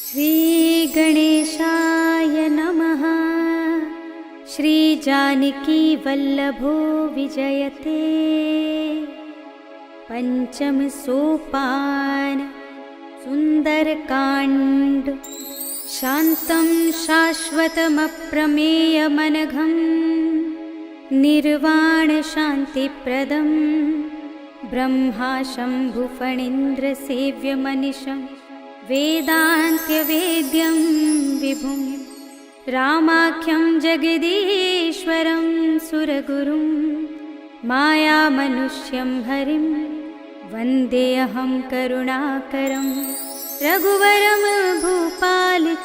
श्री गणेशाय नमः। श्री जानकी वल्लभो विजयते। पंचम सोपान सुंदरकांड। शांतं शाश्वतमप्रमेयमनघं निर्वाण शांतिप्रदं ब्रह्मा शंभुफणीन्द्र सेव्यमनिशं वेदान्त्यवेद्यं विभुं रामाख्यं जगदीश्वरं सुरगुरुं मायामनुष्यं हरिं वन्देऽहं करुणाकरं रघुवरं भूपालचूडामणिं।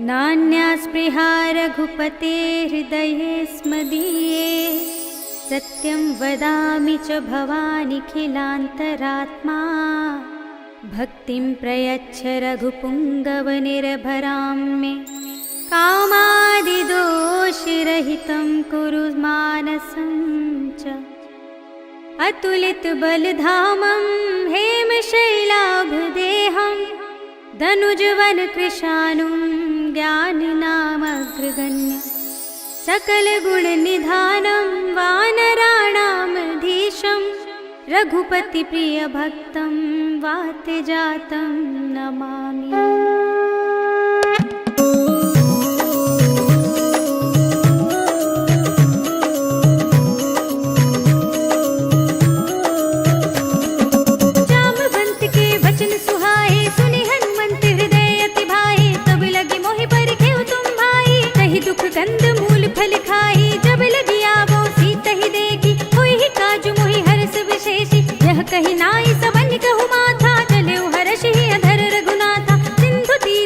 नान्या स्पृहा रघुपते हृदये स्मदीये सत्यं वदामि च भवानिखिलान्तरात्मा। भक्तिं प्रयच्छ रघुपुङ्गवनिर्भरां मे कामादिदोषरहितं कुरु मानसं च। अतुलितबलधामं हेमशैलाभदेहं दनुजवनकृशानुं ज्ञानिनामग्रगण्यं सकलगुणनिधानं वानराणामधीशं रघुपतिप्रियभक्तं वातजातं नमामि। कंद मूल फल खाई जब लगी आवो सीतहि देखी होई ही काजु मोहि हर्ष विशेषी। यह कही नाई सबन कहु माथा चले हर्ष ही अधर रघुनाथा। सिंधु तीर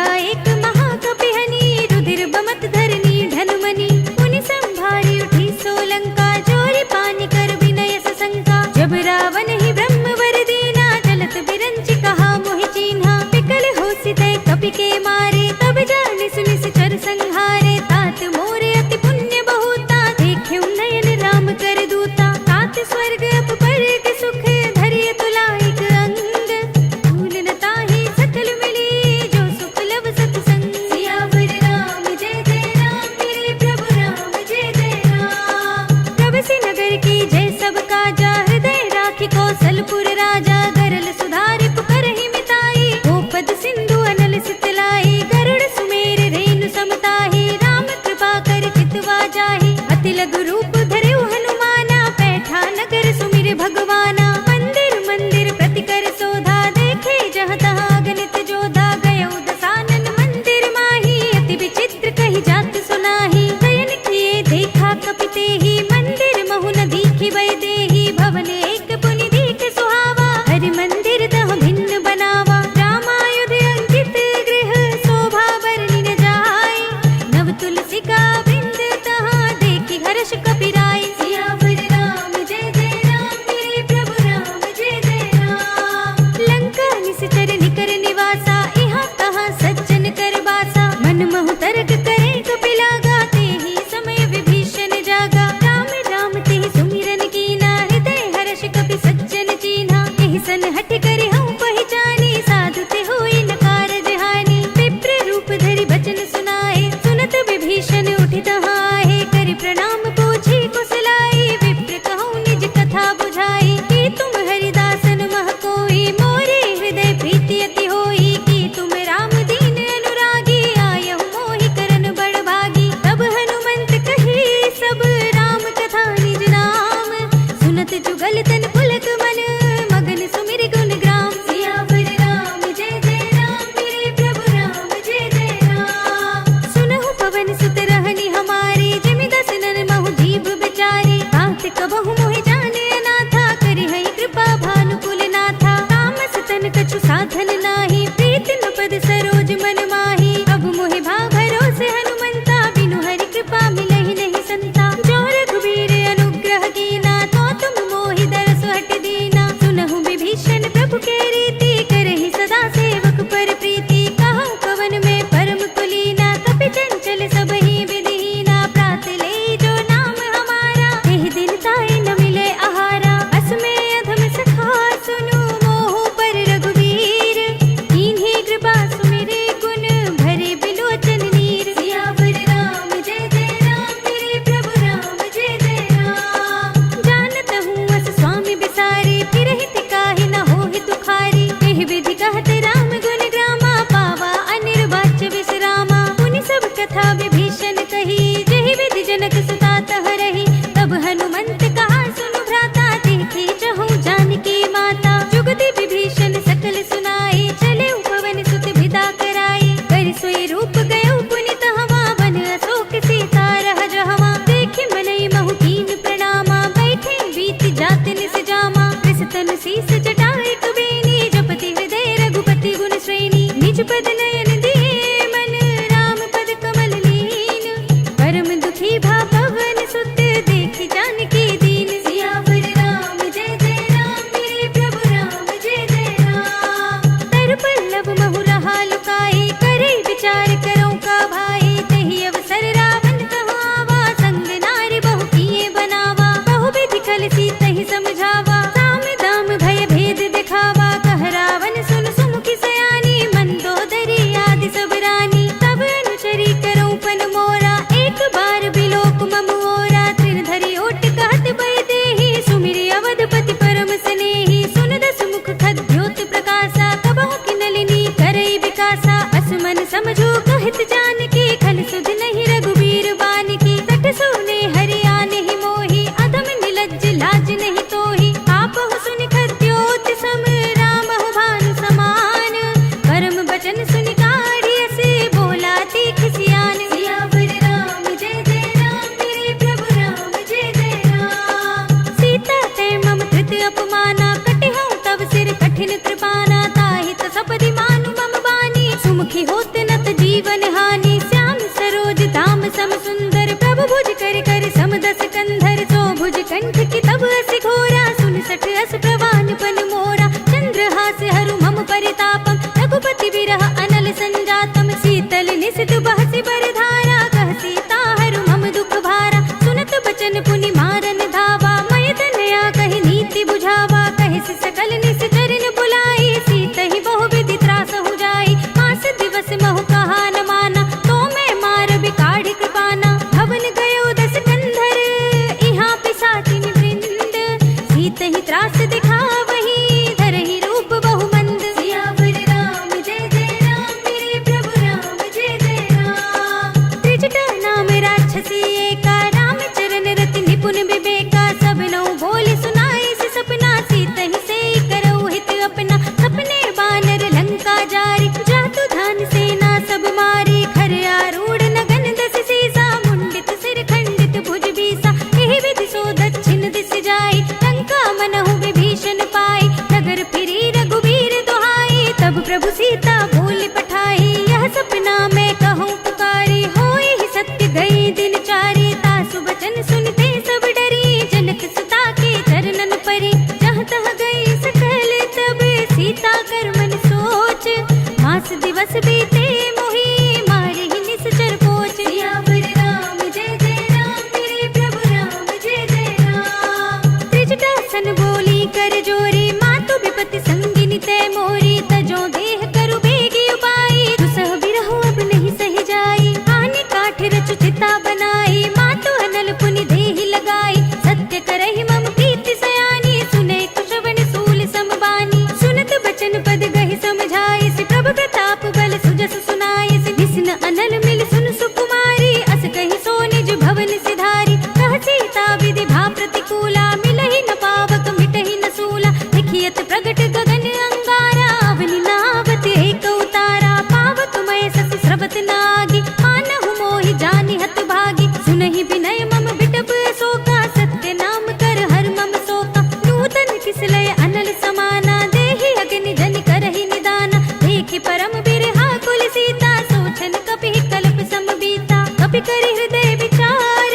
एक महाकपिहनी, रुधिर बमत धरनी ढनुमनी। मुनि संभारी उठी सोलंका, जोरी पानी कर विनय सशंका। जब रावण ही ब्रह्म वर दीना, चलत बिरंचि कहा मोहि चीन्हा। विकल होसि तै कपि के मारे, तब जानि सुनि सिचर संहारे। तात मोरे अति पुण्य बहुता, देख्युं नयन राम कर दूता। तात स्वर्ग अपवर्ग सुख, धरिय तुलाइक अंग। भूल न ताहि सकल मिली, जो सुख लव सत्संग। सियावर राम जय जय राम, मेरे प्रभु राम जय जय राम। प्रभसि नगर की जय सब काजा, हृदय राखि कौशलपुर राजा। गरल सुधारि पुकारहि मिताई, गोपद सिंधु अनल सितलाई। गरुड़ सुमेर रेणु समताहि, राम कृपा कर चितवा जाहि। अति लघु रूप धरेउ हनुमाना, पैठा नगर सुमिर भगवाना। मंदिर मंदिर प्रति कर सोधा, देखे जहाँ तहाँ अगणित जोधा। गयौ दसानन मंदिर माही, अति विचित्र कही जात सुनाही। शयन किए देखा कपि तेहि, मंदिर महु न दीखि भय देहि। भवन एक पुनि दीख सुहावा, हरि मंदिर तह भिन्न बनावा। रामायुध अंकित गृह, शोभा बरनि न जाय। नव तुलसी का बिंद, तहाँ देखि हर्ष कपि राय। सियावर राम जय जय राम, मेरे प्रभु राम जय जय राम। लंका निश्चर निकर निवासा, इहाँ तहाँ सज्जन कर बासा। मन महु तर्क करे कपि लागा, तेहि समय विभीषण जागा। राम राम तेहि सुमिरन कीना, हृदय हर्ष कपि सज्जन चीन्हा। एहि सन हठ करि हऊँ पहिचानी, साधु ते होई न कारज हानि। विप्र रूप धरि बचन सुनाए, सुनत विभीषण उठि तहाँ आहे। करि प्रणाम पूछी कुशलाई, विप्र कहूँ निज कथा बुझाई। कि तुम हरिदासन मह कोई, मोरे हृदय प्रीति अति होई। कि तुम राम दीन अनुरागी, आयहु मोहि करन बड़ भागी। तब हनुमंत कही सब, राम कथा निज नाम। सुनत जुगल तन पुलक मन, मगन सुमिर गुण ग्राम। सियावर राम जय जय राम, मेरे प्रभु राम जय जय राम। सुनहु पवन सुत रहनि हमारी, जिमि दस नर महु जीव बिचारी। तात कबहु मोहि जाने अनाथा, करि हई कृपा भानुकुल नाथा। तामस तन कछु साधन नाही, प्रीति न पद सरोज मन माही। अब मोहि भाव भरोसे हनुमंता, बिनु हरि कृपा मिलहि नहीं संता। जो रघुबीर अनुग्रह कीना, तो तुम मोहि दरस हट दीना। सुनहु विभीषण प्रभु के रीति, करहि सदा सेवक पर प्रीति। कहूँ कवन में परम कुलीना, कपि चंचल सबहि विधिहीना। प्रात ले जो नाम हमारा, एहि दिन ताहि न मिले आहारा। अस में अधम सखा सुनु, मोहु पर रघुवीर। कीन्ही कृपा सुमिरे गुण, भरे बिलोचन नीर। सियावर राम जय जय राम, मेरे प्रभु राम जय जय राम। जानत हूँ अस स्वामी बिसारी, फिरहि तिकाहि न होहि दुखारी। एहि विधि कहत राम गुण ग्रामा, पावा अनिर्वाच्य विश्रामा। मुनि सब कथा विभीषण कही, जेहि विधि जनक सुता तह रही। तब हनुमंत कहा सुनु भ्राता, देखे चहु जानकी माता। जुगति विभीषण सकल सुनाई, चले पवन सुत विदा कराई। कर सोई रूप गयो पुनि तहवा, वन अशोक सीता रह जहवा। देखि मनई महु कीन प्रणामा, बैठे बीत जात निस जामा। कृषतन शीस जटाए कुबेनी, जपति हृदय रघुपति गुण श्रेणी। निज पद नयन दिए मन, राम पद कमल लीन। परम दुखी भा पवन सुत, देखि जानकी दीन। सियावर राम जय जय राम, मेरे प्रभु राम जय जय राम। तर पल्लव महु रहा लुकाई, करे विचार करो का भाई। तेहि अवसर रावण कहाँ आवा, संग नारी बहु किए बनावा। बहु विधि कल सीतहि समझावा, साम दाम भय भेद दिखावा। कह रावण सुन सुमुखी सयानी, मंदोदरी आदि सब रानी। तब अनुचरी करो पन मोरा, एक बार बिलोक मम ओरा। त्रिधरि ओट कहत भय देहि, सुमिरि अवधपति परम स्नेही। सुन दस मुख खद्योत प्रकाशा, कबहु कि नलिनी करई विकासा। असमन समझो कहित जानकी, खल सुध नहीं रघुबीर बानकी। सठ सुने हरि आनेहि मोहि, अधम निलज्ज लाज नहीं तोहि। आपहु सुनि खद्योत सम, रामहु भानु समान। परम बचन सुनि काढ़ी असे, बोला तीख सियान। सियावर राम जय जय राम, मेरे प्रभु राम जय जय राम। सीता ते मम कृत अपमाना, कटिहऊँ तव सिर कठिन कृपाना। ताहि त सपदि मानु मम बानी, सुमुखी होत न ते मोरी तजो देह करु बेगी उपाई दुसह बिरहु अब नहीं सह जाई आने काठ रचु चिता बनाई मातु अनल पुनि देहि लगाई सत्य करहि मम प्रीति सयानी सुने कुशवन सूल समबानी सुनत बचन पद गहि समझाई सि प्रभु प्रताप बल सुजस सुनाई सि विष्णु अनल मिल सुन सुकुमारी अस कहि सो निज भवन सिधारी कह सीता विधि भा प्रतिकूला मिलहि न पावक मिटहि न सूला लिखियत प्रगट गगन अंगारा अवनि नावत एक उतारा पावक मय सस स्रवत नागी मानहु मोहि जानि हत भागी सुनहि विनय मम बिटप शोका सत्य नाम कर हर मम शोका नूतन किसलय अनल समाना देहि अग्नि जनि करहि निदाना देखि परम बिरहा कुल सीता सोचन कपि कल्प समबीता कपि करि हृदय विचार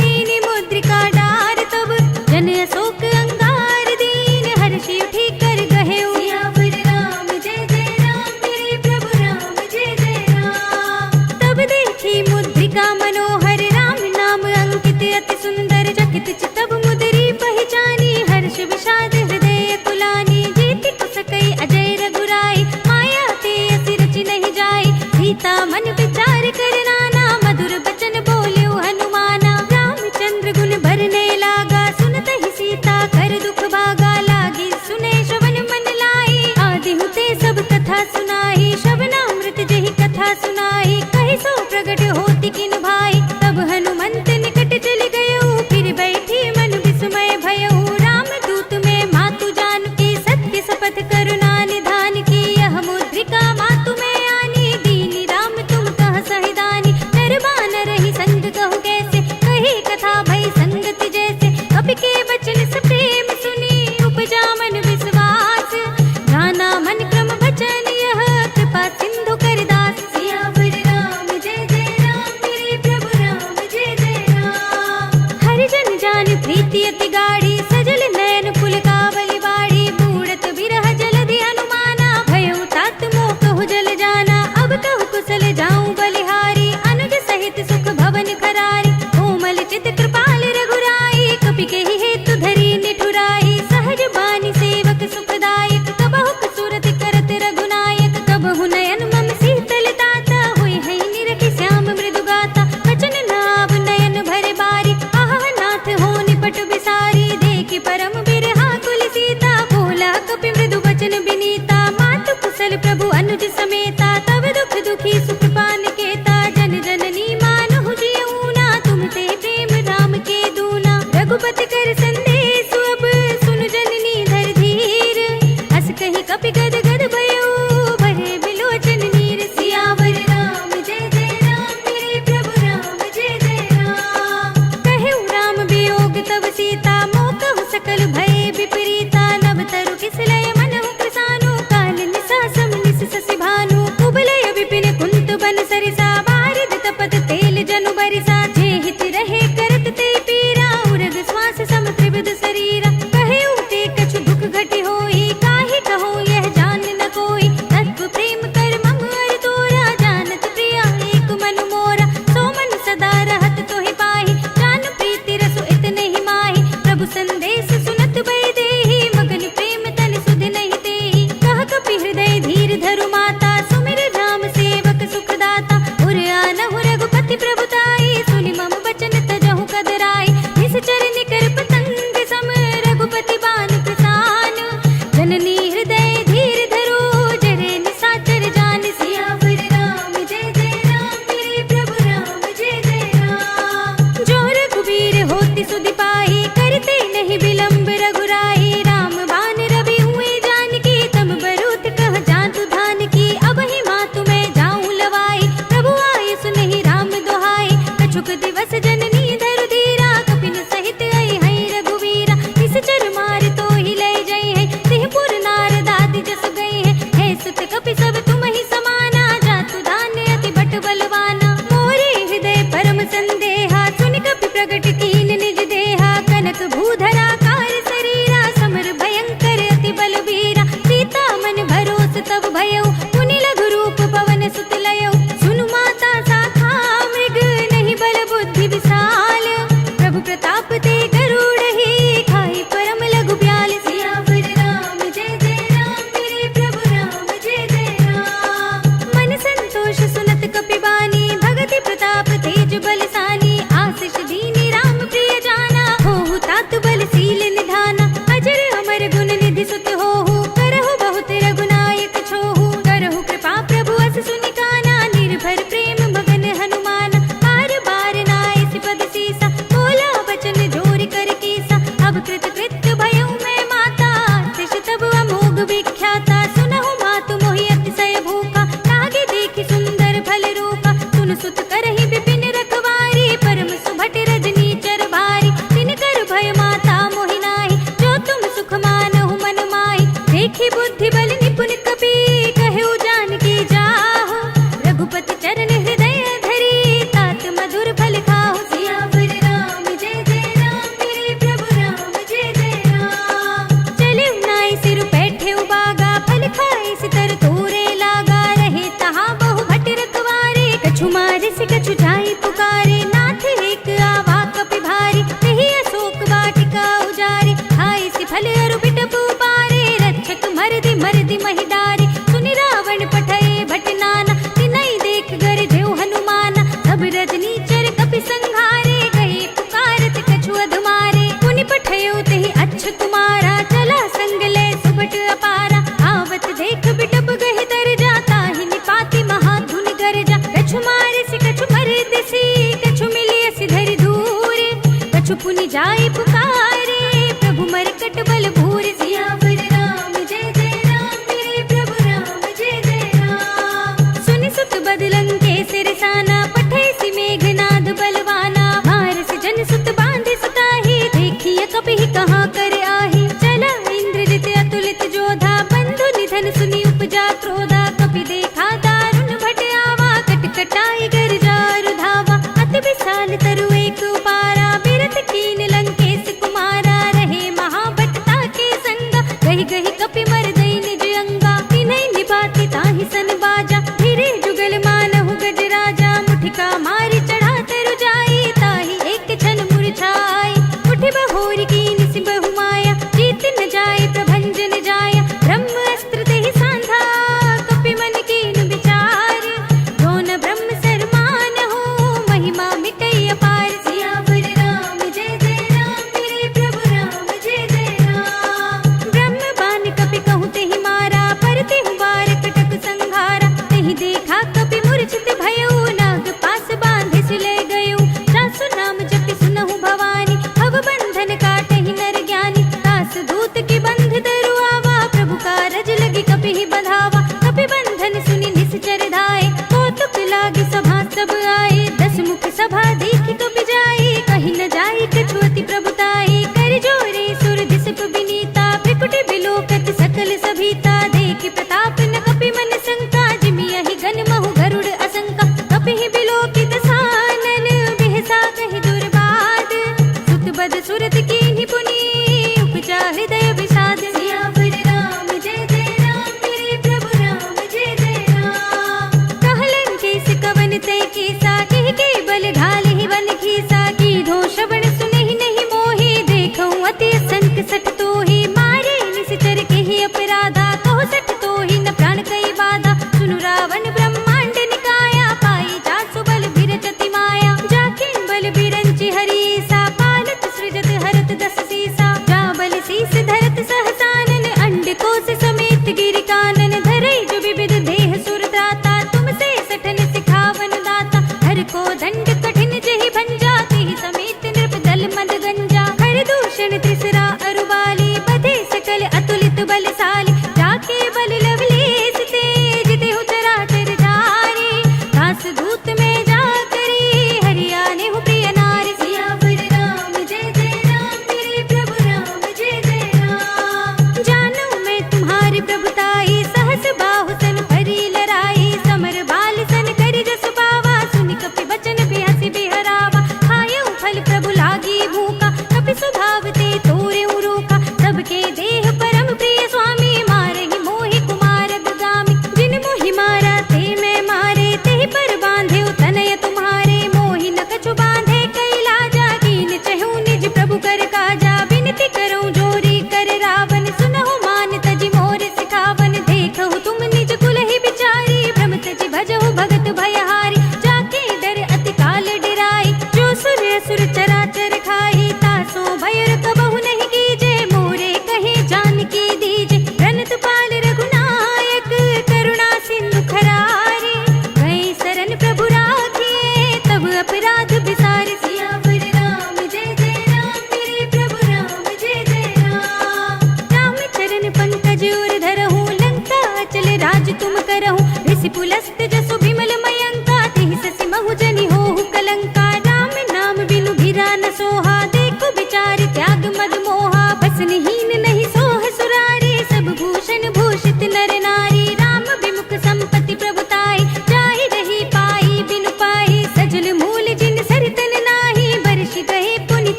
दीनि मुद्रिका डार तब जन अशोक अंगार दीन हर्षि उठी कर गहे सियावर राम जय जय राम मेरे प्रभु राम जय जय राम तब देखी मुद्रिका मनोहर राम नाम अंकित अति सुंदर चकित चितव मुद्री पहचानी हर्ष विषाद हृदय कुलानी जीति कुसकई अजय रघुराई माया ते असि रचि नहीं जाई सीता मन विचार कर नाना मधुर बचन बोल्यो हनुमाना रामचंद्र गुण भरने लागा सुनत ही सीता कर दुख भागा लागी सुने श्रवण मन लाई आदि हुते सब कथा सुनाई श्रवणामृत जहि कथा सुनाई कहि सो प्रगट होति किन भाई तब हनुमंत निकट चल गयो फिर बैठी मन विस्मय भयो राम दूत में मातु जानकी सत्य शपथ करुणा निधान की यह मुद्रिका मातु में आनी दीनी राम तुम कह सहिदानी नरबान रही संग कहु कैसे कही कथा भई संगति जैसे कपि के वचन से प्रेम सुनी उपजा मन विश्वास जाना मन क्रम वचन यह कृपा सिंधु कर दास सियावर रघुपति चरण हृदय धरी, तात मधुर फल खाओ सियावर राम। जय जय राम मेरे प्रभु राम, जय जय राम। चले नाई सिर बैठे उबागा, फल खाए सितर तोरे लागा। रहे तहाँ बहु भट रखवारे, कछु मारे से कछु जाई पुकारे। नाथ एक आवा कपि भारी, कही अशोक वाटिका उजारी। खाए से फल अरु बिटपु पारे, रक्षक मरदि मरदि महिडारी। सुनि रावण पठए भट नाना, तिनहि देख गरजेउ हनुमाना। सब रजनीचर कपि संघारे, गए पुकारत कछु अधमारे। पुनि पठयो तेहि अच्छ कुमारा, चला संग ले सुभट अपारा। आवत देख बिटप गहि तर जाता, ही निपाति महाधुनि गरजा। कछु मारे से कछु मरदि सी, कछु मिलिय सिधरि धूरे। कछु पुनि जाय पुकारे, प्रभु मरकट बल भूरि। सियावर राम जय जय राम मेरे प्रभु राम, जय जय राम। सुनि सुत बदलंग के सिरसाना, पठै सि मेघनाद बलवाना। मारस जन सुत बांधे सुताही, देखिय कपिहि कहाँ कर आही। चला इंद्रजित अतुलित जोधा, बंधु निधन सुनि उपजा क्रोधा। कपि देखा दारुण भट आवा, कटकटाई गर्जा रुधावा। अति विशाल तरु एक उपारा, बिरथ कीन लंकेश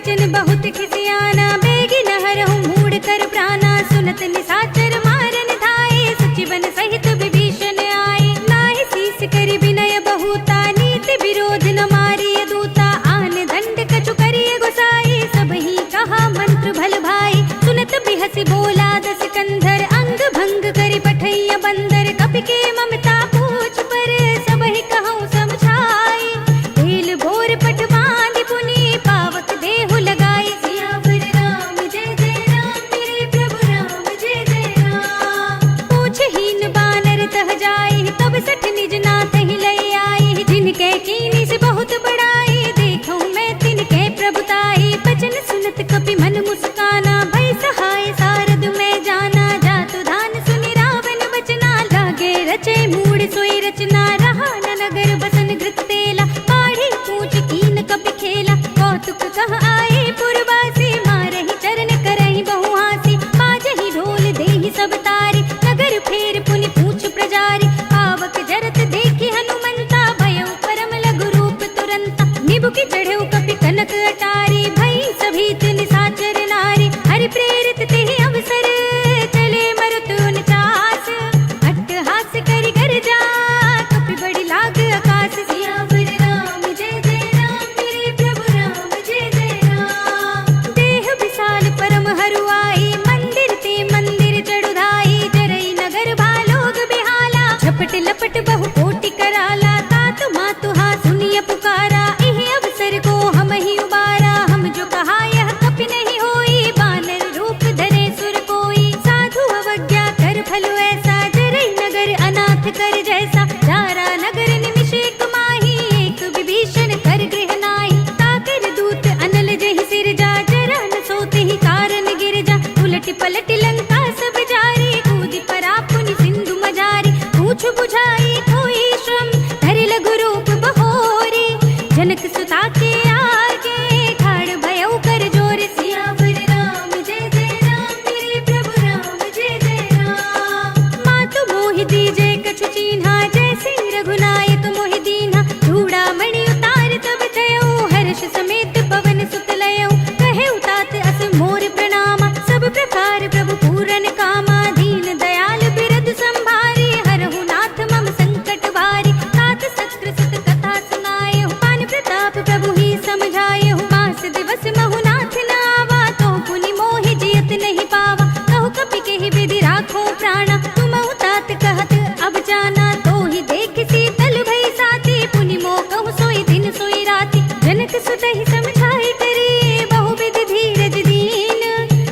बचन बहुत खिसियाना, बेगी नहरहु मूड कर प्राणा, सुनत निशाचर मारन धाये, सचिवन सहित विभीषण आए, नाहि शीस करि विनय बहुता, नीति विरोध न मारिय दूता, आन दंड कछु करिय गोसाई, सबहि कहा मंत्र भल भाई, सुनत बिहसि बोला दस कंधर, अंग भंग करि पठैया बंदर, कपि के ममता पूछ पर, सबहि कहूँ समझाई, ढील भोर पट बांधि पुनि, पावक देहु लगाई, सियावर राम जय जय राम, मेरे प्रभु राम जय जय राम। पूछहीन बानर तह जाई, तब सठ निज नाथ ही लई आई, जिनके कीनी से बहुत बड़ाई, देखूं मैं तिनके प्रभुताई, बचन सुनत कपि मन मुस्काना, भई सहाय सारद में जाना, जातु धान सुनि रावण बचना, लागे रचे मूड सोई रचना, रहा न नगर बसन घृत तेला, पाढ़ी पूछ कीन कपि खेला, कौतुक कह आए पुरवासी, मारहि चरण करहि बहु हासी, बाजहि ढोल देहि सब तारी, नगर फेर पुनि पूछ प्रजारी, पावक जरत देखि हनुमंता, भयउ परम लघु रूप तुरंता, निबुकि चढ़ऊ कपि कनक अटारी, भई सभीत निशाचर नारी, हरि प्रेरित तेहि अवसर, चले मरुत उनचास, अट्टहास करि गर्जा, कपि बड़ी लाग आकाश, सियावर राम जय जय राम, मेरे प्रभु राम जय जय राम। देह विशाल परम हरुआई, मंदिर ते मंदिर चढ़ुधाई, जरई नगर भालोग बिहाला, झपट लपट बहु कोटि कराला, तात मातु हा सुनिय पुकारा, इहि अवसर को हम ही उबारा, हम जो कहा यह कपि नहीं होई, बानर रूप धरे सुर कोई, साधु अवज्ञा कर फलो ऐसा, जरई नगर अनाथ कर जैसा, जारा नगर निमिष एक माही, एक विभीषण कर गृह नाही, ताकर दूत अनल जहि सिर जा, जरा न सोते ही कारण गिर जा, उलट पलट लंका सब जारी, कूदि परा पुनि सिंधु मजारी, पूछ बुझाई कोई श्रम, धरि लघु रूप बहोरी, जनक सुता के आगे, ठाड़ भयउ कर जोर, सियावर राम जय जय राम, मेरे प्रभु राम जय जय राम। मातु मोहि दीजे कछु चीन्हा, जैसे रघुनायक मोहि दीन्हा, चूड़ामणि उतार तब थयउ, हर्ष समेत पवन सुत लयउ, कहे उतात अस मोर प्रणामा, सब प्रकार प्रभु पूरन कामा, दीन दयाल बिरधु संभारी, हरहु नाथ मम संकट भारी, तात सत्र सुत कथा सुनायहु, पान प्रताप प्रभु ही समझायहु, मास दिवस महु नाथ न आवा, तो पुनि मोहि जियत नहीं पावा, कहु कपि केहि विधि राखो प्राणा, तुमहु तात कहत अब जाना, तो ही देख शीतल भई साथी, पुनि मोह कहु सोई दिन सोई राती, जनक सुत ही समझाई करी, बहु विधि धीरज दीन,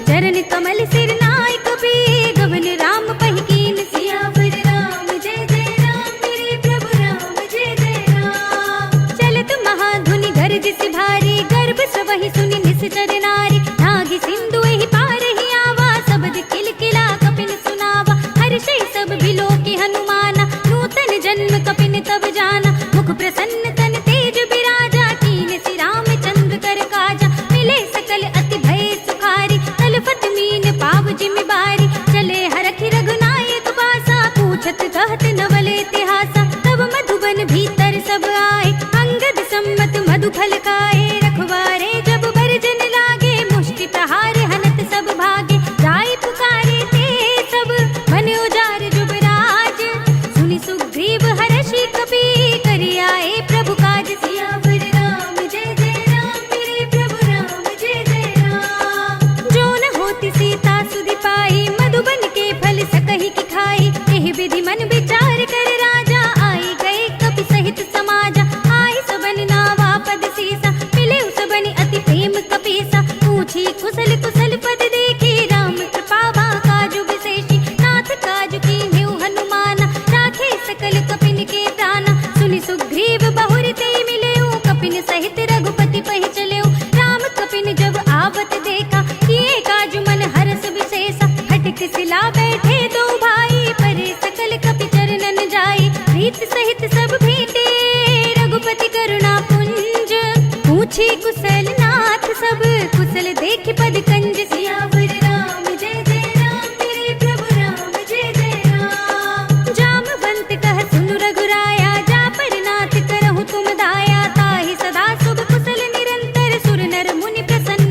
चरण कमल सिर नाय कपि, गगन राम पहि कीन, सियावर राम जय जय राम, मेरे प्रभु राम जय जय राम। चलत महाधुनि गरजसि भारी, गर्भ सबहि सुनि निश्चर नारी, नाहि सिंधु एहि पार ही आवा, सबद किलकिला कपिन सुनावा, हर्षै सब बिलोकि हनुमाना, नूतन जन्म कपिन तब जाना, मुख प्रसन्न तन तेज बिराजा, कीन सि रामचंद्र कर काजा, मिले सकल अति भय सुखारी, तलफत मीन पाव जिमि बारी, चले हरखि रघुनायक बासा, पूछत कहत नवल इतिहासा, तब मधुबन भीतर सब आए, अंगद सम्मत मधु फल खाए, रखवारे जब बरजन लागे, मुष्टि प्रहार हनत सब भागे, जाय पुकारे ते सब, मन उजार जुबराज, सुनि सुग्रीव हर्षि कपि, करि आए प्रभु काज, सियावर राम जय जय राम, मेरे प्रभु राम जय जय राम। जो न होती सीता सुधि पाई, मधुबन के फल सकहि की खाई, एहि विधि मन विचार कर राजा, आई गए कपि सहित समाजा, आई सबन नावा पद सीसा, मिले सबनि अति प्रेम कपीसा, पूछी कुशल कुशल पद देखी, राम कृपा काजु विशेषी, नाथ काजु कीन्हु हनुमाना, राखे सकल कपिन के प्राणा, सुनि सुग्रीव बहुर ते मिलेउ, कपिन सहित रघुपति पहि चलेउ, राम कपिन जब आवत देखा, किए काजु मन हरस विशेषा, हठित सिला बैठे दो भाई, परे सकल कपि चरणन जाई, प्रीत सहित सब भेटे, रघुपति करुणा पुंज, पूछी कुशल नाथ सब, कुशल देखि पद कंज, सियावर राम जय जय राम, मेरे प्रभु राम जय जय राम। जामवंत कह सुनु रघुराया, जा पर नाथ करहु तुम दाया, ताहि सदा शुभ कुशल निरंतर, सुर नर मुनि प्रसन्न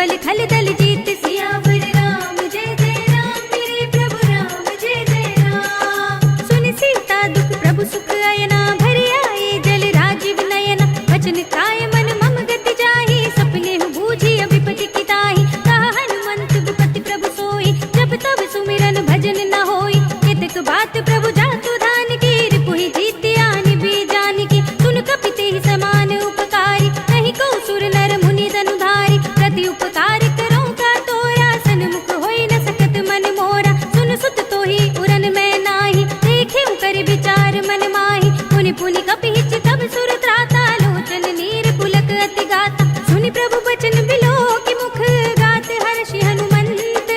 बल खल दल जीत सियावर राम जय जय राम मेरे प्रभु राम जय जय राम। सुन सीता दुख प्रभु सुख अयना भरि आए जल राजीव नयना वचन काय मन मम गति जाहि सपने हूँ बूझी विपति की ताहि कहा हनुमंत विपति प्रभु सोई जब तब सुमिरन भजन न होई केतक बात प्रभु जातु धान की रिपुहि जीत आनि भी जान की सुन कपिते ही समान उपकारी नहीं को सुर नर मुनि धनुधारी प्रति उपकार करो का तोरा सन्मुख होई न सकत मन मोरा सुन सुत तो ही उरन मैं नाही देखे कर विचार मन माही पुनि पुनि कपि हिच तब सुर त्राता लोचन नीर पुलक अति गाता सुनि प्रभु बचन बिलो की मुख गात हर्षि हनुमंत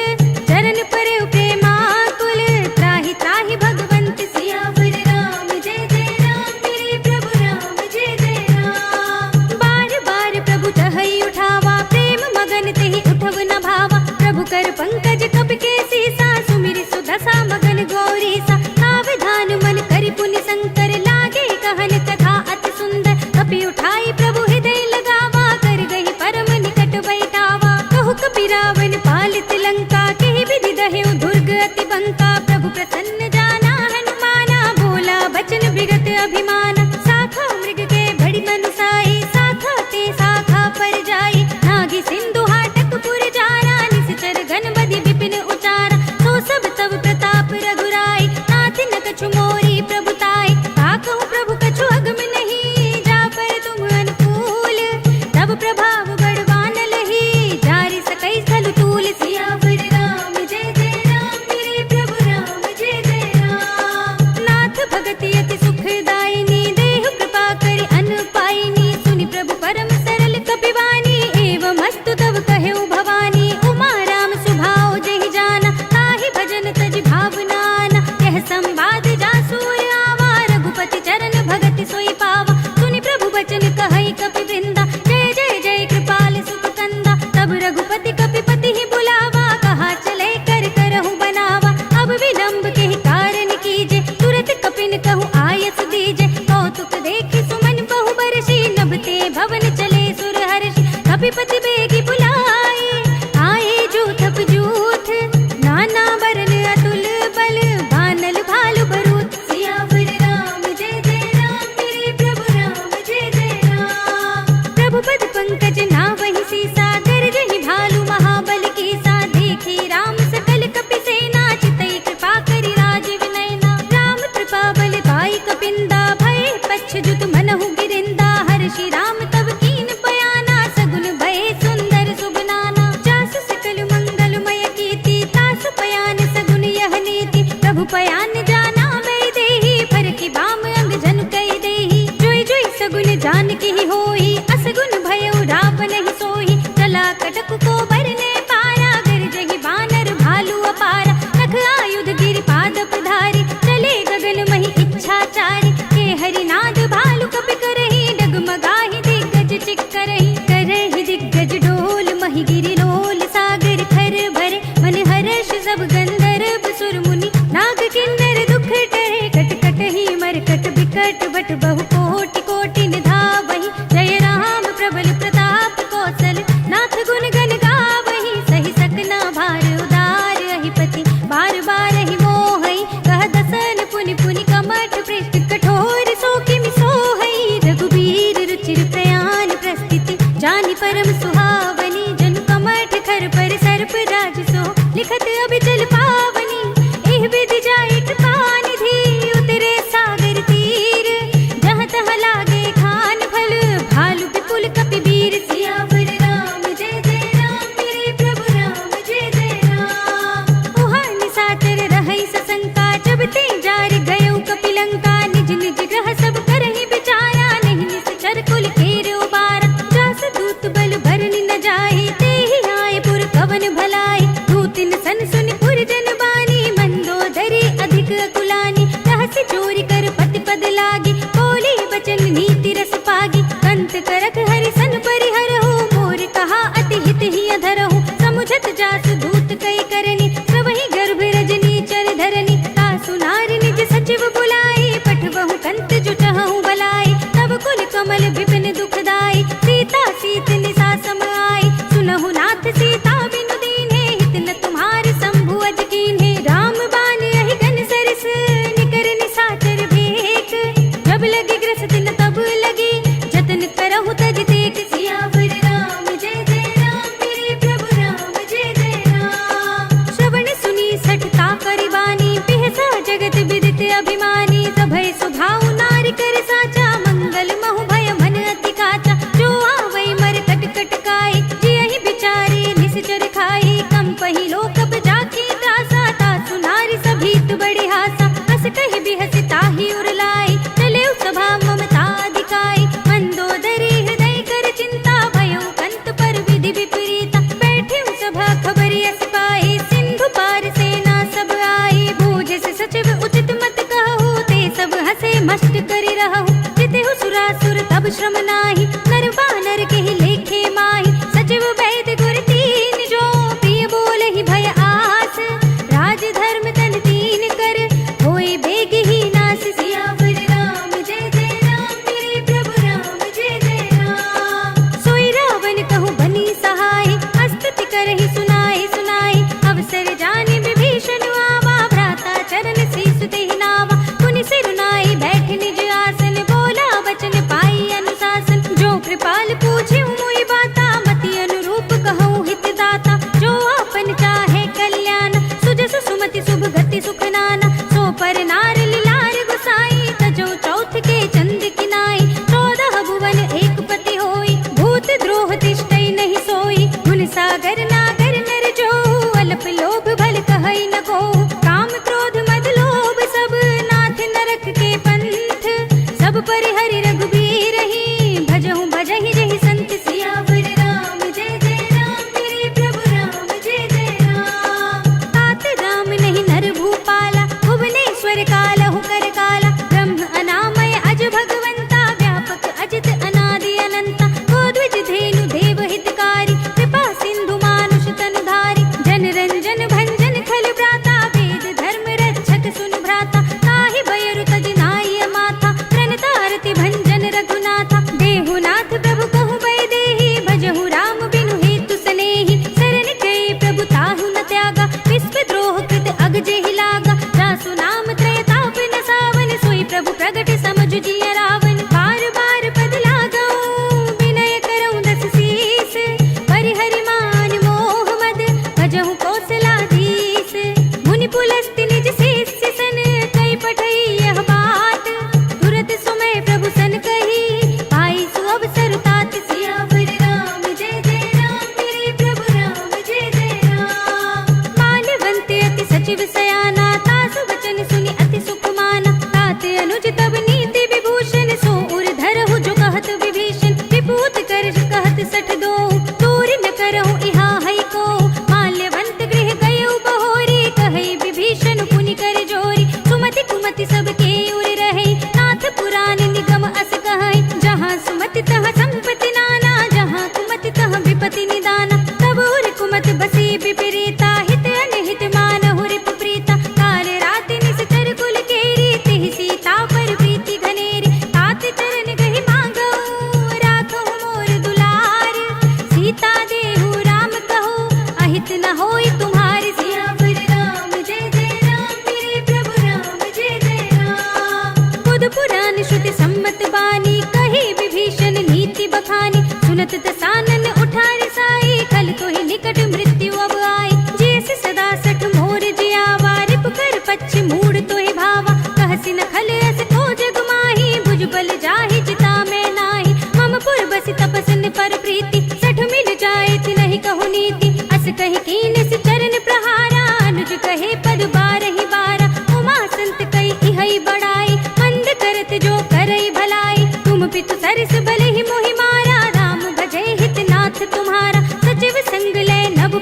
चरण परे प्रेमाकुल त्राहि त्राहि भगवंत सियावर राम जय जय राम मेरे प्रभु राम जय जय राम। बार बार प्रभु चहई उठावा प्रेम मगन तेहि उठव न भावा प्रभु कर पंकज कपि के सीसा सुमिर सुदशा मगन गौरी सा सावधान मन करि पुनि शंकर लागे कहन कथा अति सुंदर कपि उठाई प्रभु हृदय लगावा कर गही परम निकट बैठावा कहु कपि रावण पालित लंका केहि विधि दहेउ दुर्ग अति बंका प्रभु प्रसन्न जाना हनुमाना बोला बचन विगत अभिमाना साखा मृग के बड़ी मनुसाई साखा ते साखा पर जाई नागी सिंधु हाटक पुर जाना निश्चर घन बदि विपिन उचारा तो सब तब प्रताप रघुराई नाथ न कछु मोरी प्रभुताई काकहु प्रभु कछु अगम नहीं जा पर तुम अनुकूल तब प्रभाव बड़वान लही जारि सकै स्थल तूल सियावर राम जय जय राम मेरे प्रभु राम जय जय राम। नाथ भगति अति सुखदायिनी देहु कृपा करि अन पाइनी सुनि प्रभु परम सरल कपिवानी एवं अस्तु तब कहेउ भवानी उमा राम सुभाव जहि जाना ताहि भजन तज भावनाना यह संवाद जासूर आवा रघुपति चरण भगति सोई पावा सुनि प्रभु बचन कहई कपि वृंदा जय जय जय कृपाल सुख कंदा तब रघुपति कपिपति ही बुलावा कहा चले कर करहु बनावा अब विलंब के ही कारण कीजे तुरत कपिन कहु आयस दीजे कौतुक देखि सुमन बहु बरसी नभते भवन चले सुर हर्षि कपिपति बेगी बुलाए आए जूथ जूथ नाना बरन अतुल बल बानल भालु भरूत सियावर राम जय जय राम मेरे प्रभु राम जय जय राम। प्रभु पद पंकज नावहि सीसा गरजहि भालु महाबल कीसा देखी राम सकल कपि सेना चितई कृपा करि राजीव नयना राम कृपा बल पाई कपिंदा भय पच्छ जुत मनहु गिरिंदा हर्षि राम तब कीन बयाना सगुन भय सुंदर सुबनाना जास सकल मंगलमय कीर्ति तास पयान सगुन यह नीति प्रभु पयान जाना मैं देहि फर की बाम अंग जन कई देहि जोई जोई सगुन जान की ही होई असगुन भयउ रावण ही सोई चला कटक को बरने पारा गरजहि बानर भालु अपारा नख आयुध गिरि पादप धारी चले गगन महि इच्छाचारी के हरिनाद भालु कपि करहि डगमगाहि दिग्गज चिक्करहि करहि दिग्गज डोल महि गिरि लोल सागर खर भरे मन हर्ष सब गंधर्व सुर मुनि नाग किन्नर दुख टरे कट कट ही मरकट बिकट बट बहु कोटि कोटि निधावहि जय राम प्रबल प्रताप कौशल नाथ गुण गण गावहि सहि सकना भार उदार अहिपति बार बार ही मोहई कह दसन पुनि पुनि कमठ पृष्ठ कठोर सो किमि सोहई रघुबीर रुचिर प्रयाण प्रस्थिति जानि परम सुहावनी जनु कमठ खर पर सर्प राज सो लिखत अभिचल पावनी एह विधि जाय कृपा निधि उतरे सागर तीर जहाँ तहाँ लागे खान फल भालु विपुल कपि वीर सियावर राम जय जय राम मेरे प्रभु राम जय जय राम। उहाँ निशाचर रहै सशंका जब ते जार गयो कपि लंका निज निज ग्रह सब करहि विचारा नहीं निश्चर कुल केर उबारा जास दूत बल भरनि सब श्रम नाही, नर बानर के ही लेखे माही। सचिव वैद्य गुर तीन जो, प्रिय बोले ही भय आस। राज धर्म तन तीन कर, होए बेग ही नास। सियावर राम जय जय राम, मेरे प्रभु राम जय जय राम। सोई रावण कहूँ बनी सहाय, अस्तुति करहि सुनाए सुनाए। अवसर जाने विभीषण आवा, भ्राता चरण शीस देहि नावा। पुनि सिर नाई बैठ निज आसन, बोला वचन पाई अनुशासन। जो कृपाल पूछे मोहि बाता, मति अनुरूप कहूँ हित दाता। जो आपन चाहे कल्याण, सुजस सुमति शुभ गति सुख नाना। सो पर नार लिलार गुसाई, तजो चौथ के चंद किनाई। 14 भुवन एक पति होई, भूत द्रोह तिष्ठई नहीं सोई। गुण सागर नागर नर जो, अल्प लोभ भल कहई न को। काम क्रोध मद लोभ सब, नाथ नरक के पंथ। सब परिहरि रघुबीर ही, भजहु भजहि जहि संत। सियावर राम जय जय राम, मेरे प्रभु राम जय जय राम। तात राम नहीं नर भूपाला, भुवनेश्वर कालहु कर काला। ब्रह्म अनामय अज भगवंता, व्यापक अजित अनादि अनंता। गोद्विज धेनु देव हितकारी, कृपा सिंधु मानुष तनुधारी। जन रंजन भंजन खल भ्राता, वेद धर्म रक्षक सुन भ्राता। ताहि बयरु तज नाई माथा, प्रणतारति भंजन रघुनाथा। देहुनाथ प्रभु कहु भय देहि, भजहु राम बिनु हेतु सनेहि। शरण गए प्रभु ताहु न त्यागा, विश्व द्रोह कृत अग जेहि लागा। जासु नाम त्रय ताप न सावन, सोई प्रभु प्रगट समझु जिय रावण। बार बार पद लागऊं, विनय करऊं दस शीस। परिहरि मान मोह मद, भजहु कौशलाधीश। मुनि पुलस्त्य निज शिष्य सन, कई पठई यह बात। तुरत सुमय प्रभु सन कही, पाई सु अवसर तात। सियावर राम जय जय राम, मेरे प्रभु राम जय जय राम। माल्यवंत अति सचिव सयाना, तासु वचन सुनि अति सुख माना। तात अनुज तब नीति विभूषण, सो उर धरहु जो कहत विभीषण। विभूत कर कहत सठ दो, दूर न करहु इहा है को। माल्यवंत गृह गयउ बहोरी, कहई विभीषण पुनि कर जोरी। सुमति कुमति सबके उर रहे, नाथ पुराण निगम अस कहै। जहाँ सुमति तहाँ संपत्ति नाना, जहाँ कुमति तहाँ विपत्ति निदाना। तब उर कुमति बसी विपरीता, हित अनहित मानहु रिपु प्रीता। काल राति निश्चर कुल केरी, तिहि सीता पर प्रीति घनेरी। तात चरण गहि मांगऊ, राखहु मोर दुलार। सीता देहु राम कहू, अहित न होई तुम्हारी। सियावर राम जय जय राम, मेरे प्रभु राम जय जय राम। बुध पुराण श्रुति सम्मत बानी, कही विभीषण नीति बखानी। सुनत दसानन उठारि साई, खल तो ही निकट मृत्यु अब आई। जैसे सदा सठ मोर जियावा, रिप कर पच्छ मूड तो ही भावा। कहसी न खल अस को जग माही, भुजबल जाहि जिता मैं नाही। मम पुर बसि तपसन पर प्रीति, सठ मिल जाए ति नहीं कहु नीति। अस कहि कीन सि चरण प्रहारा, अनुज कहे पद बारहि बारा। उमा संत कई इहै बड़ाई, मंद करत जो करई भलाई। तुम पितु सरस बलहि मोहि मारा, राम भजै हित नाथ तुम्हारा। सचिव संग लय नभ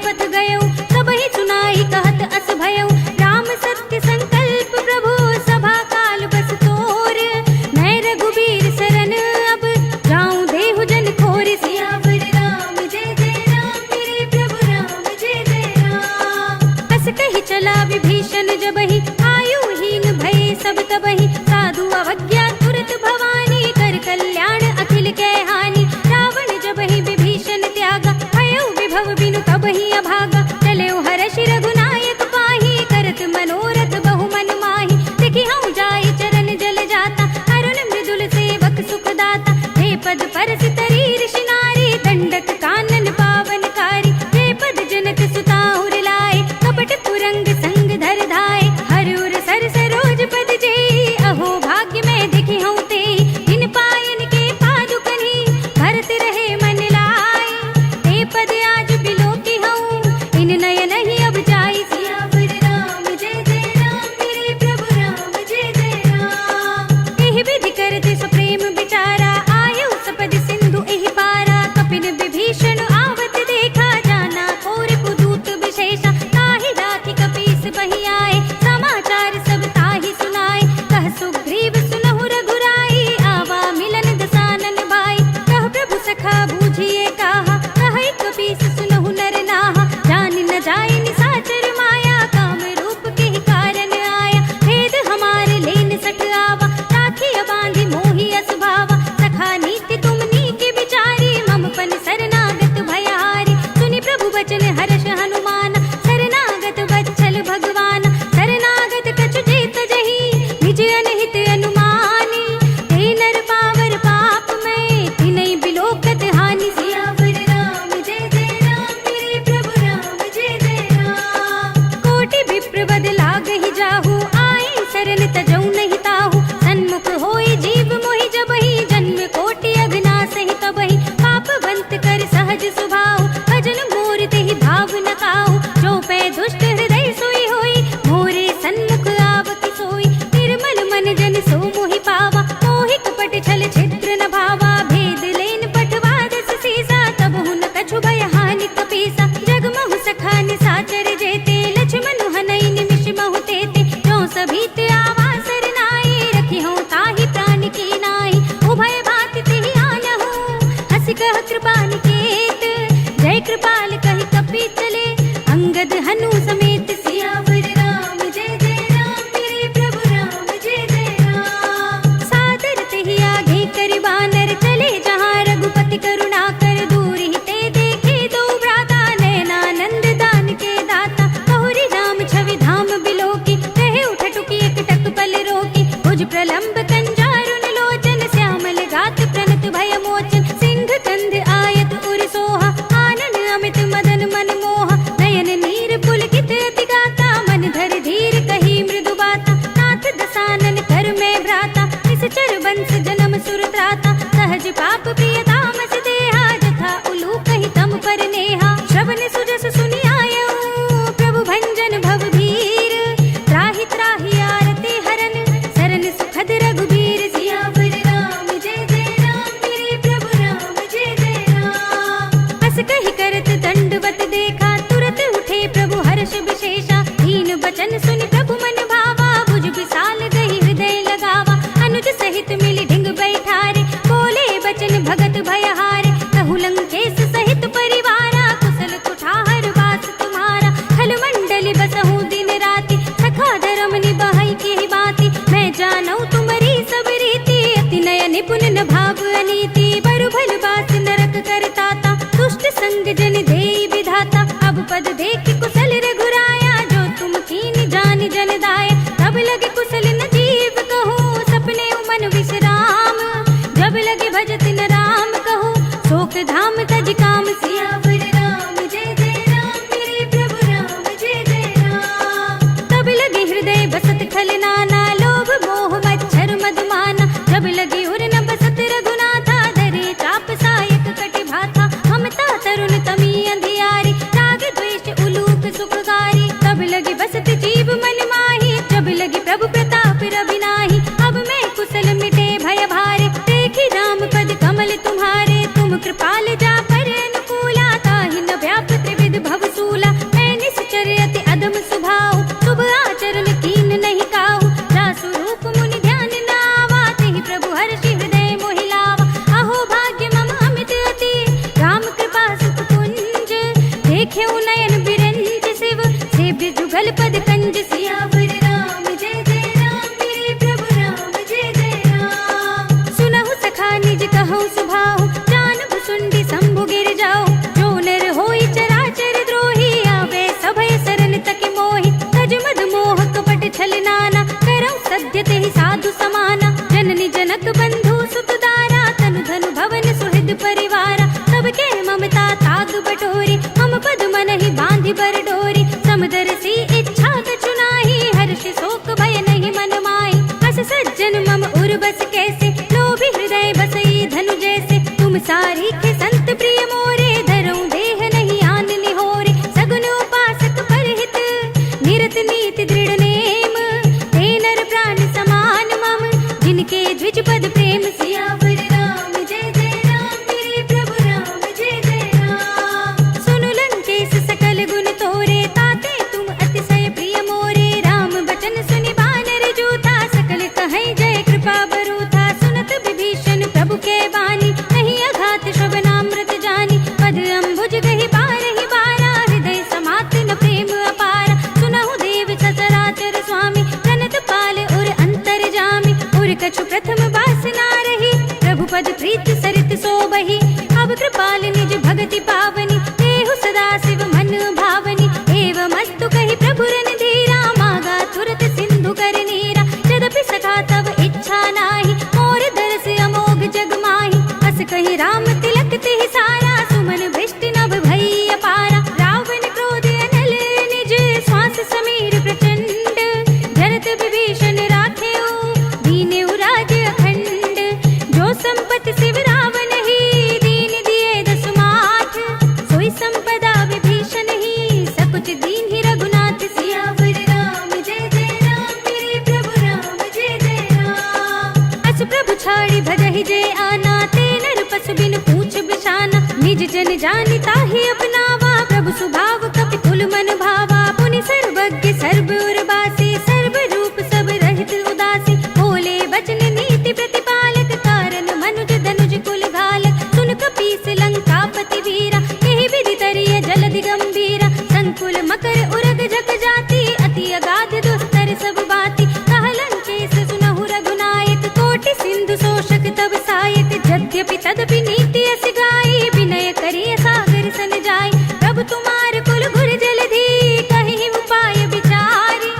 सुन शरणागत भयहारी। सुनि प्रभु बचन हर्ष हनुमान, शरणागत वत्सल भगवान। शरणागत कछु जेत जही, निज अनहित अनुमानी। ते नर पावर पाप में, तिनहि बिलोकत हानि। सियावर राम जय जय राम, मेरे प्रभु राम जय जय राम। कोटि विप्र बद लागहि जाहु, आए शरण तजौ नहीं ताहु। सन्मुख होय जीव मोहि जबहि, जन्म कोटि अघनासहि तबहि। पापवंत कर सहज सुभाव, भजन मोर तेहि भाव न काहु। जो पै दुष्ट हृदय सोई होई, मोरे सन्मुख आवति सोई। निर्मल मन जन सो मोहि पावा, मोहि कपट छल छिद्र न भावा। भेद लेन पठवा दस सीसा, तबहु न कछु भय हानि कपीसा। जगमहु सखा निसाचर जेते, लक्ष्मण हनई निमिष महु तेते। जो सभीत आवा सरनाई, रखिहउँ ताहि प्राण की नाई। उभय भाति तेहि आनहु, हँसि कह कृपा निकेत। जय कृपाल कहि कपितले, अंगद हनु समेत। सियावर राम जय जय राम, मेरे प्रभु राम जय जय राम। सादर तेहि आगे करि बानर, चले जहाँ रघुपति करुणा कर। दूर ही ते देखे दो भ्राता, नयनानंद दान के दाता। बहुरी राम छवि धाम बिलोकी, कहे उठटुकी एकटक पल रोकी। भुज प्रलंब कंजारुन लोचन, श्यामल गात प्रणत भय मोचन। सिंह कंध आयत उर सोहा, आनन अमित मदन मन मोहा। नयन नीर पुलकित अति गाता, मन धर धीर कही मृदु बाता। नाथ दसानन कर में भ्राता, निश्चर बंस जन्म सुर त्राता। सहज पाप प्रिय तामस देहा, जथा उलूक ही तम पर नेहा। श्रवण सुजस सुनि आयऊ, प्रभु भंजन भव भीर। त्राहि त्राहि आरती हरन, सरन सुखद रघुबीर। सियावर राम जय जय राम, मेरे प्रभु राम जय जय राम। अस कहि करत दंडवत देखा, तुरत उठे प्रभु हर्ष विशेषा। दीन बचन सुनि प्रभु मन भावा, भुज विशाल गही हृदय लगावा। अनुज सहित मिलि ढिंग बैठारे, बोले बचन भगत भयहारे। कहु लंकेश सहित परिवारा, कुशल कुठार वास तुम्हारा। खल मंडली बसहु दिन राति, सखा धर्म निभाई की बाती। मैं जानऊ तुम्हारी सब रीति, अति नय निपुण न भाव अनीति। बरु भल बास नरक करताता, दुष्ट संग जन देई विधाता। अब पद देख कुशल रघुराया, जो तुम कीन जान जन दाया। तब लगे कुशल न जीव कहो, सपने मन विश्राम। जब लगे भजत न राम कहो, शोक धाम तज काम। सियावर राम जय जय राम, मेरे प्रभु राम जय जय राम। तब लगे हृदय बसत खल नाना, लोभ मोह मच्छर मधुमाना। जब लगे उर न बसत रघुनाथा, धरे चाप सायक कटि भाथा। ममता तरुण तमी अंधियारी, राग द्वेष उलूक सुखगारी। तब लगे बसत जीव मन माही, जब लगे प्रभु प्रताप रविनाही। अब मैं कुशल मिटे भय भारे, देखी राम पद कमल तुम्हारे। तुम कृपाल जा पर अनुकूला, ताहि न व्याप त्रिविध भवसूला। मैं निश्चर अति अदम सुभाव, शुभ आचरण कीन नहीं काहू। जासु रूप मुनि ध्यान न आवा, तेहि प्रभु हर्षि हृदय मोहि लावा। अहो भाग्य मम अमित अति, राम कृपा सुख कुंज। देखेउ नयन बिरंज शिव, सेव्य जुगल पद कंज। सियावर राम जय जय राम, मेरे प्रभु राम जय जय राम। सुनहु सखा निज कहु सुभाहु, जानहु सुंडी शंभु गिर जाओ। जो नर होई चराचर द्रोही, आवे सभय शरण तकि मोहि। तज मद मोह कपट छल नाना, करौ सद्य तेहि साधु समाना। जननी जनक बंधु सुत दारा, तनु धनु भवन सुहृद परिवारा। सबके ममता ताग बटोरी, मम पद मनहि बांधि बर डोरी। समदर्शी इच्छा कछु नाही, हर्ष शोक भय नहीं मन माही। अस सज्जन मम उर बस कैसे, लोभी हृदय बसई धनु जैसे। तुम सारी के संत प्रिय मोरे, धरऊं देह नहीं आन निहोरे। सगुन उपासक परहित, निरत नीति दृढ़ नेम। ते नर प्राण समान मम, जिनके द्विज पद प्रेम। सियावर राम जय जय राम, मेरे प्रभु राम जय जय राम। सुनु लंकेश सकल गुण तोरे, ताते तुम अतिशय प्रिय मोरे। राम बचन सुनि बानर जूथा, सकल कहे जय कृपा बरूथा। निज जन जानिता ही अपनावा, प्रभु सुभाव कपि कुल मन भावा। पुनि सर्वज्ञ सर्व उर्वासी, सर्व रूप सब रहित उदासी। बोले वचन नीति प्रतिपालक, कारण मनुज धनुज कुल घालक। सुन कपीस लंकापति वीरा, यही विधि तरिय जलधि गंभीरा। संकुल मकर उरग जग जाति, अति अगाध दुस्तर सब बाती। कहलन केस सुनहु रघुनायक, कोटि सिंधु शोषक तब सायक। यद्यपि तदपि नीति अस गाई, विनय करिय सागर सन जाई। प्रभु तुम्हार कुल घुर जलधि, कहि उपाय विचारी।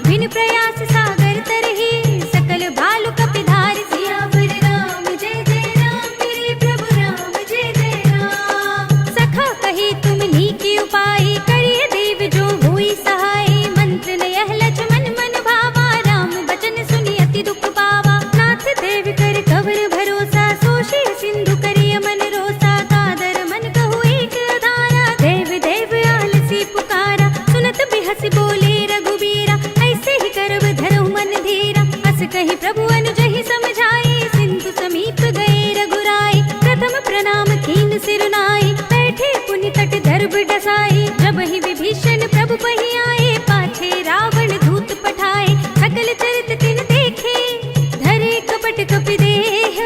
बिन प्रयास सागर तरहि, सकल भालु कपि धारि। सियावर राम जय जय राम, मेरे प्रभु राम जय जय राम। सखा कही तुम नीकी उपाय, करिय देव जो हुई सहाय। मंत्र न यह लक्ष्मण मन भावा, राम बचन सुनि अति दुख पावा। नाथ देव कर कवर भरोसा, सोषि सिंधु करिय मन रोसा। कादर मन कहु एक अधारा, देव देव आलसी पुकारा। सुनत बिहसि बोले रघुबीरा, ऐसे ही करब धरहु मन धीरा। अस कहि प्रभु अनुजहि समझाए, सिंधु समीप गए रघुराई। प्रथम प्रणाम कीन सिर नाई, बैठे पुनि तट दर्भ डसाई। जब ही विभीषण प्रभु पहि आए, पाछे रावण दूत पठाए। सकल चरित तिन देखे, धरे कपट कपि देह।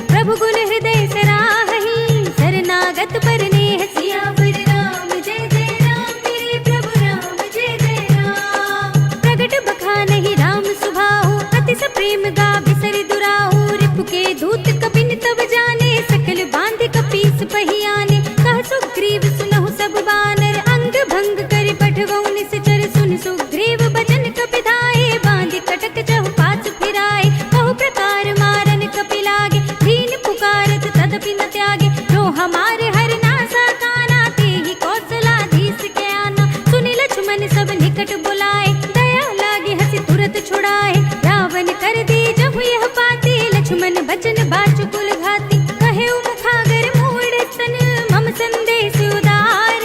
प्रभु गुण हृदय सराहहि, शरणागत पर नेह। सियावर राम जय जय राम, मेरे प्रभु राम जय जय राम। प्रगट बखानहि राम सुभाहु, अति स प्रेम गाभि सरि दुराहु। रिपु के दूत कपिन तब जाने, सकल बांधि कपीस पहि आने। कह सुग्रीव सुनहु सब बानर, अंग भंग करि पठवहु निश्चर। सुनि सुग्रीव बचन कपि धाये, बांधि कटक चहु पाछ फिराए। बहु प्रकार मारन कपि लागे, दीन पुकारत तदपि न त्यागे। जो हमारे हर नासा काना, तेहि कौशलाधीश के आना। सुनि लक्ष्मण सब निकट बुलाए, दया लागे हंसी तुरत छुड़ाए। रावण कर दी जहु यह पाती, लक्ष्मण बचन बाचु कुल घाती। कहे मुखागर मूढ़ सन, मम संदेश उदार।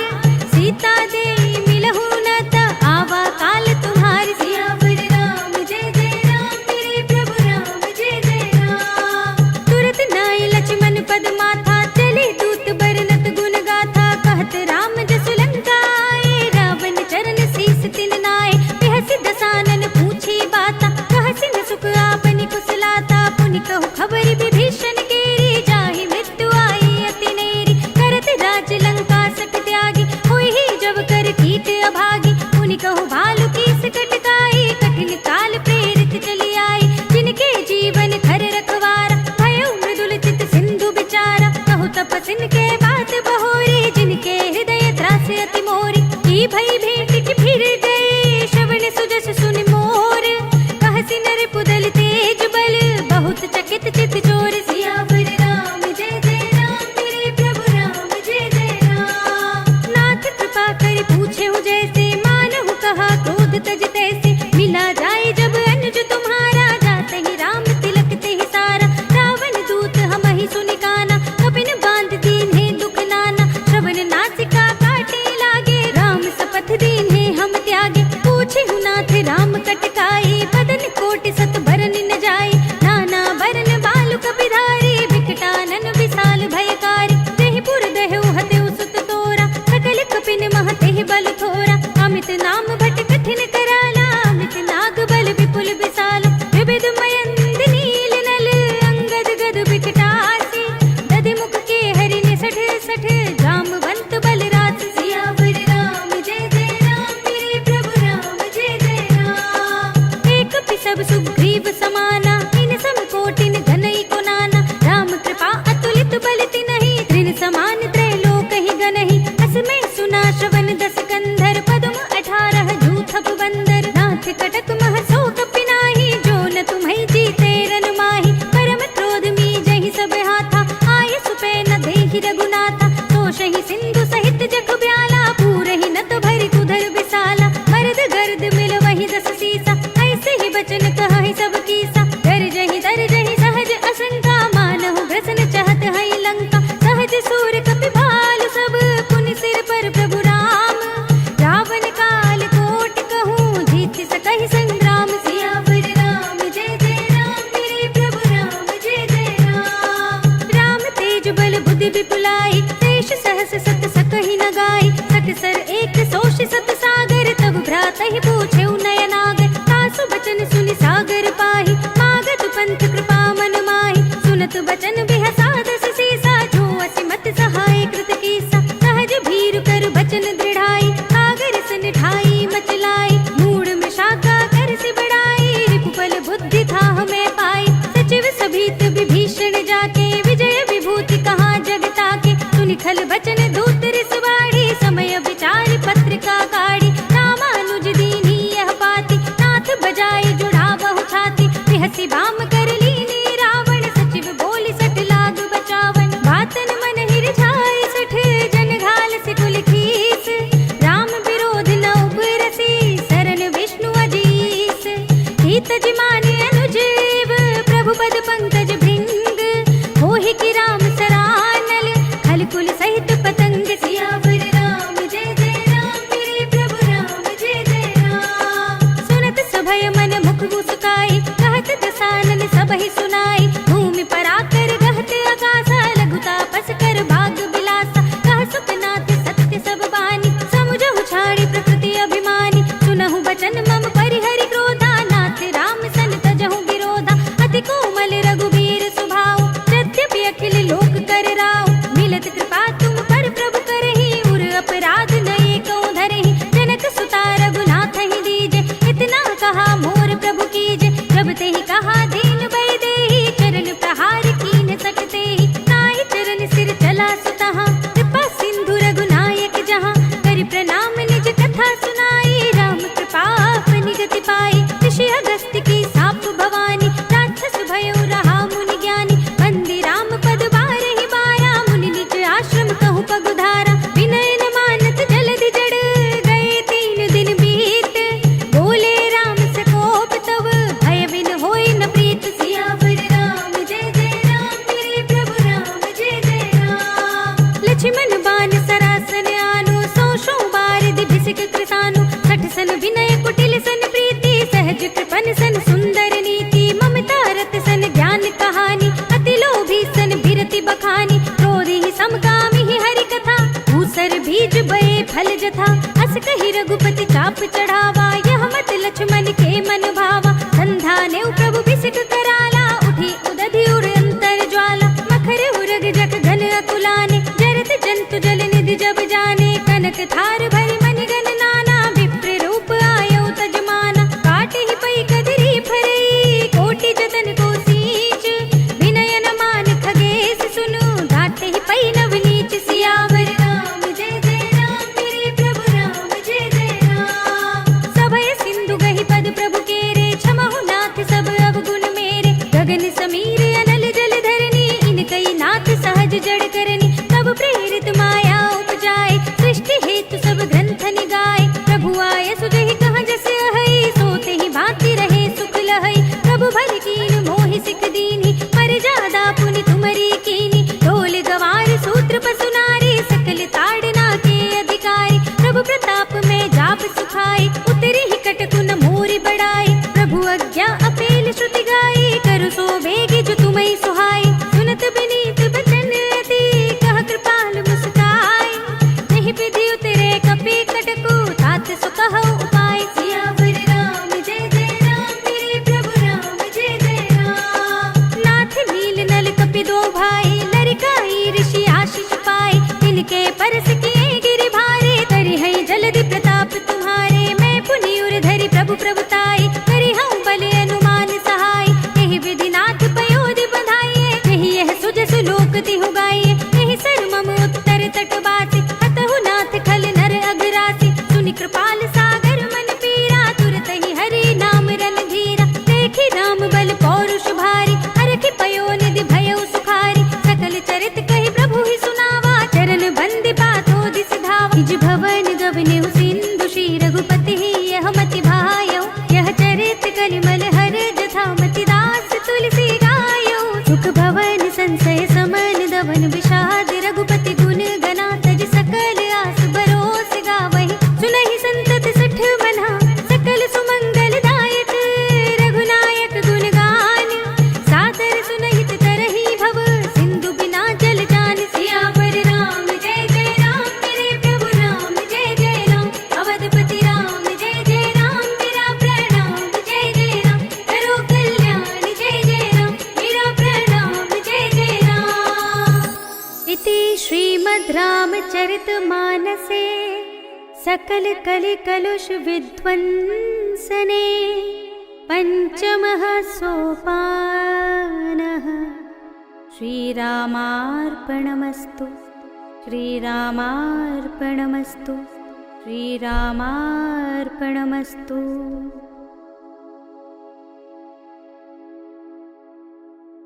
सीता दे मिलहु न त, आवा काल तुम्हारी। सियावर राम जय जय राम, मेरे प्रभु राम जय जय राम। तुरत नाई लक्ष्मण पद माथा, चले दूत बरनत गुण गाथा। कहत राम जसु लंका आए, रावण चरण शीस तिन नाए। बिहसि दसानन पूछी बाता, कहसि न सुख आपनि कुशलाता। पुनि कहु खबर विभीषण केरी, जाहि मृत्यु आई अति नेरी। करत राज लंका सक त्यागी, होई ही जब कर कीट अभागी। पुनि कहु भालु कीस कटकाई, कठिन काल प्रेरित चली आई। जिनके जीवन खर रखवारा, भयो मृदुल चित सिंधु बिचारा। कहु तपसिन के बात बहोरी, जिनके हृदय त्रास अति मोरी। की भई भेंट की फिर गए, श्रवण सुजस सुनि मोर। कहसि नर पुदल तेज बल, बहुत चकित चित चोर। सियावर राम जय जय राम, मेरे प्रभु राम जय जय राम। नाथ कृपा करि पूछेहु जैसे, मानहु कहा क्रोध तज तैसे। मिला जाए जब अनुज तुम्हारा, जातहि राम तिलक तेहि सारा। रावण दूत हमहि सुनि काना, कपिन बांध दीन्हे दुख नाना। श्रवण नासिका काटे लागे, राम सपथ दीन्हे हम त्यागे। पूछेहु नाथ राम कटकाई, बदन कोटि सत भरन न जाई। नाना वरन बालु कपि धारी, विकटानन विशाल भयकारी। तेहि पुर दहु हतेउ सुत तोरा, सकल कपिन मह तेहि बल थोरा। अमित नाम भट कठिन कराला, अमित नाग बल विपुल विशाल। विविध मयंद नील नल, अंगद गद विकटासी। दधि मुख के हरि निसठ सठ, जामवंत बल रास। सियावर राम जय जय राम, मेरे प्रभु राम जय जय राम। एक कपि सब सुग्रीव समाना, इन सम कोटिन घनई को नाना। राम कृपा अतुलित बल तिनहि, तृण समान त्रैलोक ही गनहि। अस में सुना श्रवण दस कंधर, पद्म 18 जूथप बंदर। नाथ कटक मह सो कपि नाही, जो न तुम्हि जीते रन माही। परम क्रोध मीजहि सब हाथा, आय सुपै न देहि रघुनाथा। तोषहि सिंधु सहित जग ब्याला, पूरहि न तो भरि कुधर विशाला। मर्द गर्द मिल वही दस सीसा, ऐसे ही बचन कहहि सब कीसा। दर्जहि सहज असंका, मानहु ग्रसन चाहत हई लंका। सहज सूर कपि भालु सब, पुनि सिर पर प्रभु राम। रावण काल कोटि कहूँ, जीत सकहि संग्राम। सियावर राम जय जय राम, मेरे प्रभु राम जय जय राम। राम तेज बल बुद्धि विपुलाई, शेष सहस्र छल बचन दूत रिसवाड़ी, समय विचार पत्रिका काढ़ी, रामानुज दीनी यह पाती, नाथ बजाई जुड़ा बहु छाती, बिहसी बाम कर लीनी रावण, सचिव बोली सठ लाग बचावन, बातन मन हिर छाई सठ जन घाल से कुल खीस, राम विरोध न उबरसी शरण विष्णु अजीस, हित जिमाने अनुजीव प्रभु पद पंकज भृंग, होहि की राम सरानल खल कुल सहित पतंग, सियावर राम जय जय राम मेरे प्रभु राम जय जय राम, सुनत सभय मन मुख मुस्काई, कहत दसानन सबहि सुनाई, भूमि पर आकर गहत आकाशा, लघु तापस कर भाग बिलासा, कह सुखनाथ सत्य सब बानी, समुझहु छाड़ी प्रकृति अभिमानी, सुनहु बचन मम परिहरि क्रोधा, नाथ राम सन तजहु विरोधा, अति कोमल रघुबीर सुभाऊ, यद्यपि अखिल लोक कर राव, मिलत कृपा तुम पर प्रभु करहि, उर अपराध नये कौ धरहि, जनक सुता रघुनाथ ही दीजे, इतना कहा मोर प्रभु कीजे, जब ते ही कहा दीन भय देहि, चरण प्रहार कीन सकते ही, नाहि चरण सिर चला सुतहा, कृपा सिंधु रघुनायक जहाँ, करि प्रणाम निज कथा सुनाई, राम कृपा अपनी गति पाई, ऋषि अगस्त्य की साप भवानी, राक्षस भयो रहा मुनि ज्ञानी, बंदी राम पद बारहि बारा, मुनि निज आश्रम कहु पगुधारा, विनय न मानत जलधि जड़, गए 3 दिन बीत, बोले राम से कोप तब, भय बिन होई न प्रीत, सियावर राम जय जय राम मेरे प्रभु राम जय जय राम, लक्ष्मण बान सरासन आनो, सौ बारिधि भिसिक कृसानु, सठ सन विनय कुटिल सन प्रीति, सहज कृपन सन सुंदर नीति, ममता रत सन ज्ञान कहानी, अति लोभी सन बिरति बखानी, क्रोधी समकामी ही हरि कथा, भूसर बीज बये फल जथा, अस कहि रघुपति चाप चढ़ावा, यह मत लक्ष्मण के मन भावा, संधाने प्रभु बिसिक कराला, उठी उदधि उर अंतर ज्वाला, मखर उरग जग घन अकुलाने, जरत जंतु जल निधि जब जाने, कनक थार भरि मनि गण नाना, विप्र रूप आयो तजमाना, काटे ही पई कदरी फरई, कोटि जतन को सींच, विनय न मान खगेश सुनु, घाटे ही पई नवनीच, सियावर राम जय जय राम मेरे प्रभु राम जय जय राम, सभय सिंधु गहि पद प्रभु केरे, क्षमहु नाथ सब अवगुण मेरे, गगन समीर अनल जल धरनी, इनकई नाथ सहज जड़ करनी, तब प्रेरित माया उपजाए, सृष्टि हेतु सब ग्रंथ निगाए, प्रभु आय सुजहि कहाँ जस अहै, सोते ही भांति रहे सुख लहै, प्रभु भल कीन मोहि सिख दीन्ही, पर जादा पुनि तुमरी कीनी, ढोल गवार सूत्र पसु नारी, सकल ताड़ना के अधिकारी, प्रभु प्रताप में जाप सुखाई, उतरी ही कटकुन मोरि बढ़ाई, प्रभु आज्ञा अपेल श्रुति गाई, करु सो बेगी जो तुम्हें सुहाई, सुनत विनीत बचन अति, कह कृपाल मुस्काई, नहीं विधि उतरे कपि कटकु, तात सो कहु उपाय, सियावर राम जय जय राम मेरे प्रभु राम जय जय राम, नाथ नील नल कपि दो भाई, लरिकाई ऋषि आशीष पाए, इनके परस किए गिरि भारे, करि है जलधि प्रताप तुम्हारे, मैं पुनि उर धरि प्रभु प्रभुताई, करि हूँ बल अनुमान सहाय, यही विधि नाथ पयोधि बधाइए, यही यह सुजसु लोक तिहु गाइए, यही सर मम उत्तर तट बासी, हतहु नाथ खल नर अघरासी, सुनि कृपाल सागर मन पीरा, तुरत ही हरि नाम रन धीरा, देखि राम बल पौरुष भारी, हरखि पयो निधि भयउ सुखारी, सकल चरित कहि प्रभु ही सुनावा, चरण बंदी बातो दिस धावा, निज भवन गवनेउ सिंधु श्री रघुपति ही यह मति भायौ, यह चरित कलिमल हर जथा मति दास तुलसी गायौ, सुख भवन संशय समन दवन विषाद, रघुपति गुण गना तज सकल आस बरोस गावहि, सुनहि संतत सठ मना, सकल सुमंगल दायक, रघुनायक गुण गान, सादर सुनहित तरहि भव, सिंधु बिना जल जान, सियावर राम जय जय राम मेरे प्रभु राम जय जय राम, अवधपति राम जय जय राम मेरा प्रणाम जय जय राम, करो कल्याण जय जय राम मेरा प्रणाम जय जय राम, इति श्रीमद् रामचरितमानसे सकल कलि कलुष विध्वंसने पंचमः सोपानः, श्रीरामार्पणमस्तु। श्रीरामार्पणमस्तु। श्रीरामार्पणमस्तु।